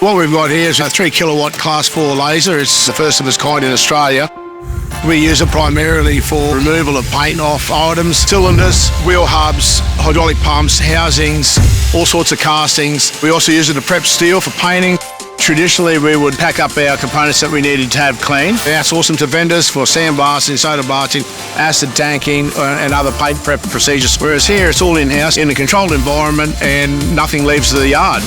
What we've got here is a 3 kilowatt class 4 laser. It's the first of its kind in Australia. We use it primarily for removal of paint off items, cylinders, wheel hubs, hydraulic pumps, housings, all sorts of castings. We also use it to prep steel for painting. Traditionally, we would pack up our components that we needed to have clean. We outsource them to vendors for sandblasting, soda blasting, acid tanking, and other paint prep procedures. Whereas here, it's all in-house in a controlled environment and nothing leaves the yard.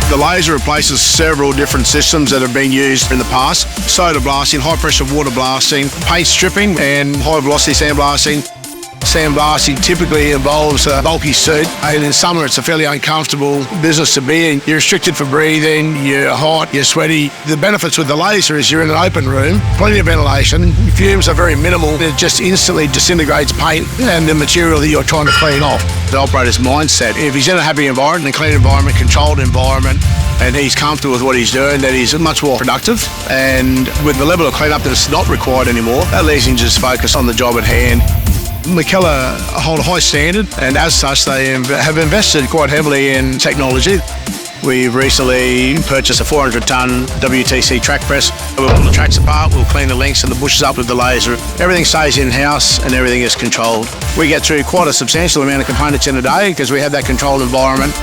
The laser replaces several different systems that have been used in the past. Soda blasting, high pressure water blasting, paint stripping and high velocity sandblasting. Sandblasting typically involves a bulky suit, and in summer it's a fairly uncomfortable business to be in. You're restricted for breathing, you're hot, you're sweaty. The benefits with the laser is you're in an open room, plenty of ventilation, fumes are very minimal. It just instantly disintegrates paint and the material that you're trying to clean off. The operator's mindset, if he's in a happy environment, a clean environment, controlled environment, and he's comfortable with what he's doing, that he's much more productive. And with the level of cleanup that's not required anymore, that leaves him to just focus on the job at hand. MacKellar hold a high standard, and as such they have invested quite heavily in technology. We've recently purchased a 400-ton WTC track press. We'll pull the tracks apart, we'll clean the links and the bushes up with the laser. Everything stays in-house and everything is controlled. We get through quite a substantial amount of components in a day because we have that controlled environment.